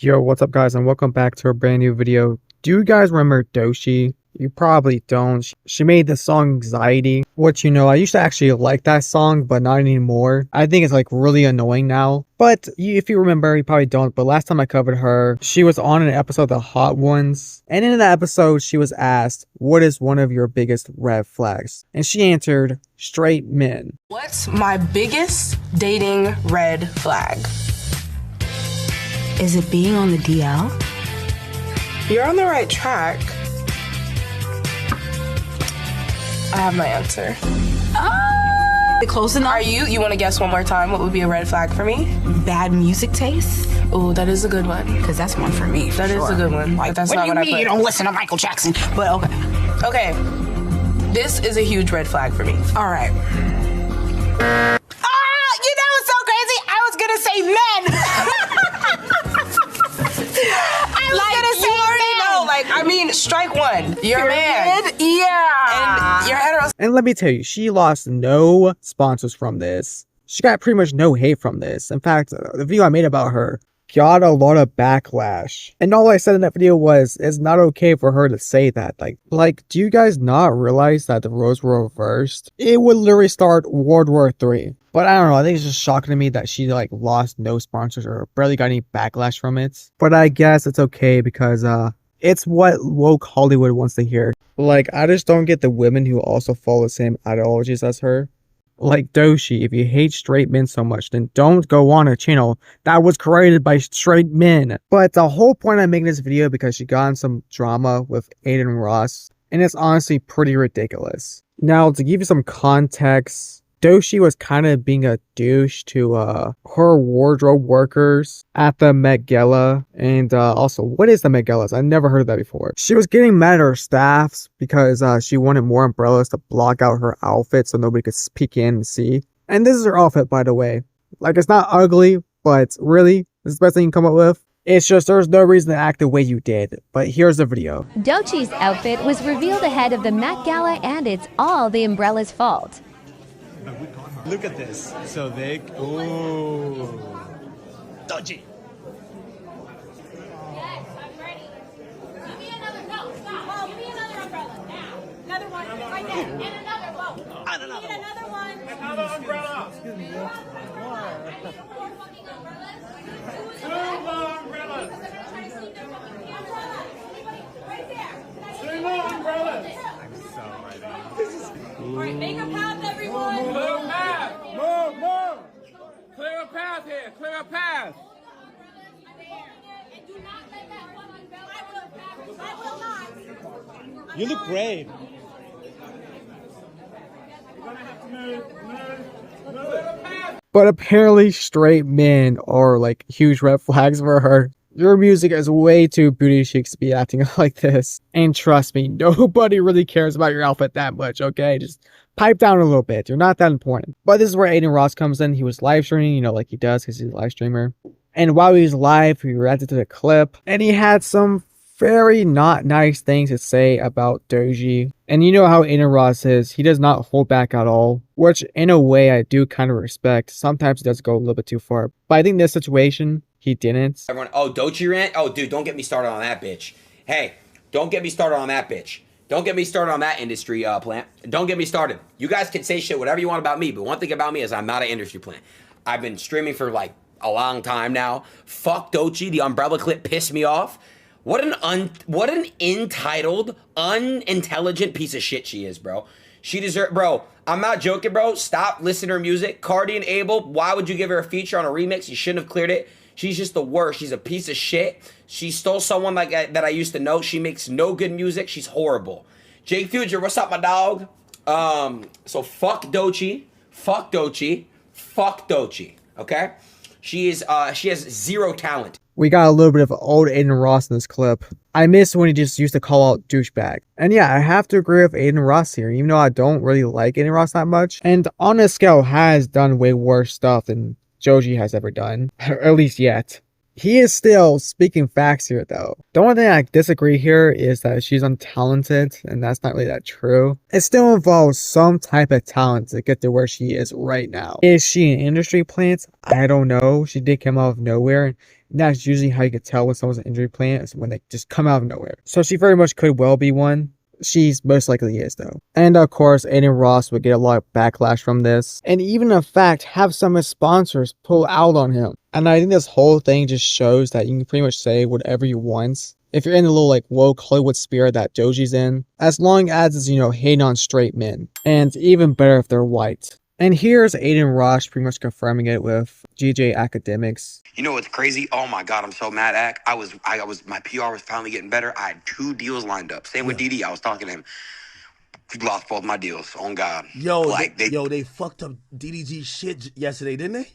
Yo, what's up guys, and welcome back to a brand new video. Do you guys remember Doechii? You probably don't. She made the song Anxiety, which, I used to actually like that song, but not anymore. I think it's like really annoying now. But if you remember, you probably don't, but last time I covered her, she was on an episode of The Hot Ones. And in that episode, she was asked, what is one of your biggest red flags? And she answered, straight men. What's my biggest dating red flag? Is it being on the DL? You're on the right track. I have my answer. Close enough? You want to guess one more time what would be a red flag for me? Bad music taste? Oh, that is a good one. Because that's one for me. That is a good one. Like, That's what not do you what I mean put. you don't listen to Michael Jackson? But okay. Okay. This is a huge red flag for me. All right. You know what's so crazy? I was going to say men. Strike one. You're a man. Yeah. And you're hetero. And let me tell you, she lost no sponsors from this. She got pretty much no hate from this. In fact, the video I made about her got a lot of backlash. And all I said in that video was, it's not okay for her to say that. Like, do you guys not realize that the roles were reversed? It would literally start World War III. But I don't know, I think it's just shocking to me that she lost no sponsors or barely got any backlash from it. But I guess it's okay because it's what woke Hollywood wants to hear. I just don't get the women who also follow the same ideologies as her. Like Doechii, if you hate straight men so much, then don't go on a channel that was created by straight men. But the whole point I'm making this video because she got in some drama with Adin and Ross, and it's honestly pretty ridiculous. Now, to give you some context, Doechii was kind of being a douche to her wardrobe workers at the Met Gala. And also, what is the Met Gala? I never heard of that before. She was getting mad at her staffs because she wanted more umbrellas to block out her outfit so nobody could peek in and see. And this is her outfit, by the way. It's not ugly, but really, this is the best thing you can come up with. It's just there's no reason to act the way you did. But here's the video. Doechii's outfit was revealed ahead of the Met Gala, and it's all the umbrella's fault. Look at this. So they. Ooh. Doechii. Yes, I'm ready. Give me another. No, stop. Give me another umbrella now. Another one right there. And another. Whoa. Another Need another one. Another umbrella. Excuse me. More fucking umbrellas. Two more umbrellas. Right there. Two more umbrellas. All right, make a path, everyone. Clear a path. Move. Clear a path here. Clear a path. And do not let that one umbrella. I will not. You look great. But apparently straight men are huge red flags for her. Your music is way too booty chic to be acting like this. And trust me, nobody really cares about your outfit that much, okay? Just pipe down a little bit. You're not that important. But this is where Adin Ross comes in. He was live streaming, like he does because he's a live streamer. And while he was live, he reacted to the clip. And he had some very not nice things to say about Doechii. And you know how Adin Ross is. He does not hold back at all. Which, in a way, I do kind of respect. Sometimes he does go a little bit too far. But I think this situation, he didn't. Everyone, oh, Doechii rant? Oh, dude, don't get me started on that bitch. Hey, don't get me started on that bitch. Don't get me started on that industry plant. Don't get me started. You guys can say shit, whatever you want about me, but one thing about me is I'm not an industry plant. I've been streaming for a long time now. Fuck Doechii. The umbrella clip pissed me off. What an entitled, unintelligent piece of shit she is, bro. She deserves, bro. I'm not joking, bro. Stop listening to her music. Cardi and Abel, why would you give her a feature on a remix? You shouldn't have cleared it. She's just the worst. She's a piece of shit. She stole someone that I used to know. She makes no good music. She's horrible. Jake Future, what's up, my dog? So fuck Doechii. Fuck Doechii. Fuck Doechii. Okay? She has zero talent. We got a little bit of old Adin Ross in this clip. I miss when he just used to call out douchebag. And yeah, I have to agree with Adin Ross here, even though I don't really like Adin Ross that much. And on a scale, has done way worse stuff than Doechii has ever done, or at least yet. He is still speaking facts here, though. The only thing I disagree here is that she's untalented, and that's not really that true. It still involves some type of talent to get to where she is right now. Is she an industry plant? I don't know. She did come out of nowhere, And that's usually how you can tell when someone's an injury plant, is when they just come out of nowhere. So she very much could well be one. She's most likely is though. And of course, Adin Ross would get a lot of backlash from this, and even in fact have some of his sponsors pull out on him. And I think this whole thing just shows that you can pretty much say whatever you want if you're in the little like woke Hollywood spirit that Doechii's in, as long as it's, you know, hating on straight men, and even better if they're white. And here's Adin Ross pretty much confirming it with GJ Academics. You know what's crazy? Oh my God, I'm so mad at. My PR was finally getting better. I had 2 deals lined up. Same with DD. I was talking to him. We lost both my deals. On God. Yo, like they fucked up DDG shit yesterday, didn't they?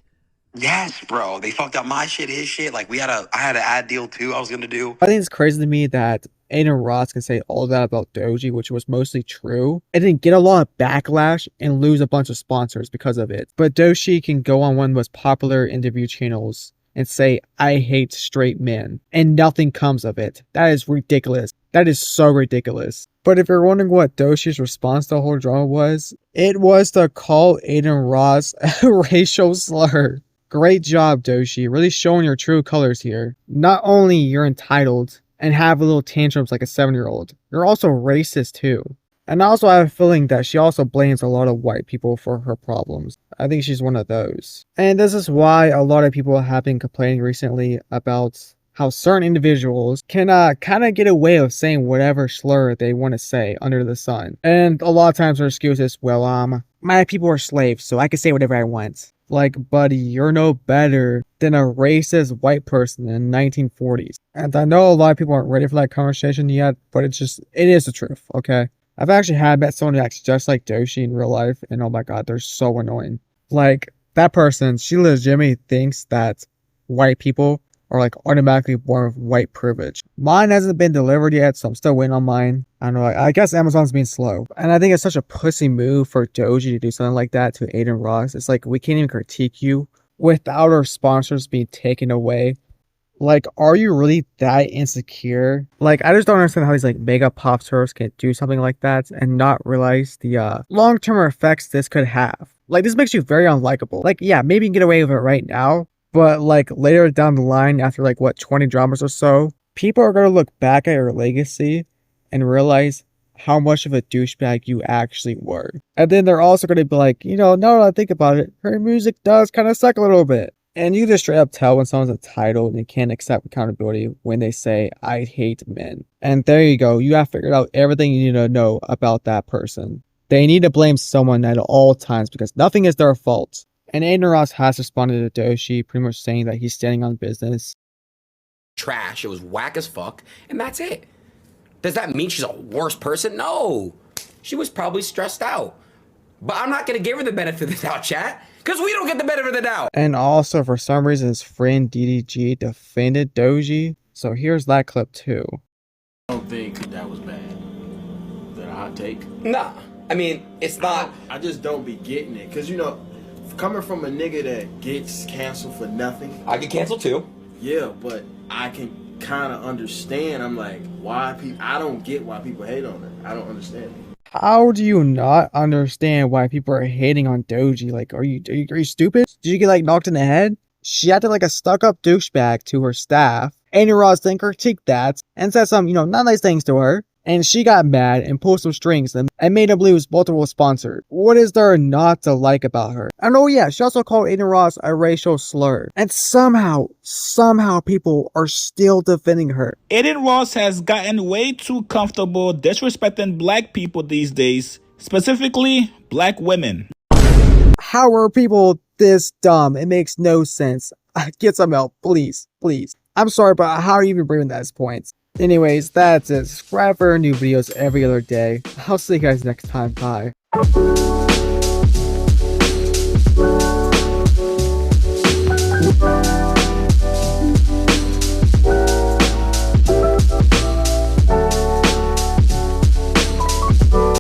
Yes, bro. They fucked up my shit, his shit. Like I had an ad deal too. I was gonna do. I think it's crazy to me that Adin Ross can say all that about Doechii, which was mostly true, and then get a lot of backlash and lose a bunch of sponsors because of it. But Doechii can go on one of the most popular interview channels and say, I hate straight men, and nothing comes of it. That is ridiculous. That is so ridiculous. But if you're wondering what Doechii's response to the whole drama was, it was to call Adin Ross a racial slur. Great job, Doechii. Really showing your true colors here. Not only you're entitled and have a little tantrums like a 7-year-old, you're also racist too. And I also have a feeling that she also blames a lot of white people for her problems. I think she's one of those. And this is why a lot of people have been complaining recently about how certain individuals can kind of get away with saying whatever slur they want to say under the sun. And a lot of times their excuse is, well, my people are slaves, so I can say whatever I want. Like, buddy, you're no better than a racist white person in the 1940s. And I know a lot of people aren't ready for that conversation yet, but it is the truth, okay? I've actually met someone who acts just like Doechii in real life, and oh my God, they're so annoying. Like, that person, she legitimately thinks that white people are like automatically born with white privilege. Mine hasn't been delivered yet, so I'm still waiting on mine. I don't know, I guess Amazon's being slow. And I think it's such a pussy move for Doechii to do something like that to Adin Ross. It's like, we can't even critique you without our sponsors being taken away. Like, are you really that insecure? Like, I just don't understand how these like mega pop stars can do something like that and not realize the long-term effects this could have. Like, this makes you very unlikable. Like, yeah, maybe you can get away with it right now, but like later down the line, after like what, 20 dramas or so, people are going to look back at your legacy and realize how much of a douchebag you actually were. And then they're also going to be like, you know, now that I think about it, her music does kind of suck a little bit. And you just straight up tell when someone's entitled and can't accept accountability when they say, I hate men. And there you go. You have figured out everything you need to know about that person. They need to blame someone at all times because nothing is their fault. And Adin Ross has responded to Doechii, pretty much saying that he's standing on business. Trash. It was whack as fuck. And that's it. Does that mean she's a worse person? No. She was probably stressed out. But I'm not going to give her the benefit of the doubt, chat. Because we don't get the benefit of the doubt. And also, for some reason, his friend DDG defended Doechii. So here's that clip too. I don't think that was bad. Is that a hot take? Nah. I mean, it's not. I just don't be getting it. Because, you know, coming from a nigga that gets canceled for nothing. I get canceled too. Yeah, but I can kind of understand. I'm like, why people. I don't get why people hate on her. I don't understand it. How do you not understand why people are hating on Doechii? Like, are you stupid? Did you get like knocked in the head? She acted like a stuck-up douchebag to her staff. Adin Ross then critiqued that and said some, not nice things to her. And she got mad and pulled some strings and made him lose multiple sponsors. What is there not to like about her? And oh yeah, she also called Adin Ross a racial slur. And somehow people are still defending her. Adin Ross has gotten way too comfortable disrespecting black people these days, specifically black women. How are people this dumb? It makes no sense. Get some help, please. I'm sorry, but how are you even bringing that point? Anyways, that's it. Subscribe for new videos every other day. I'll see you guys next time. Bye.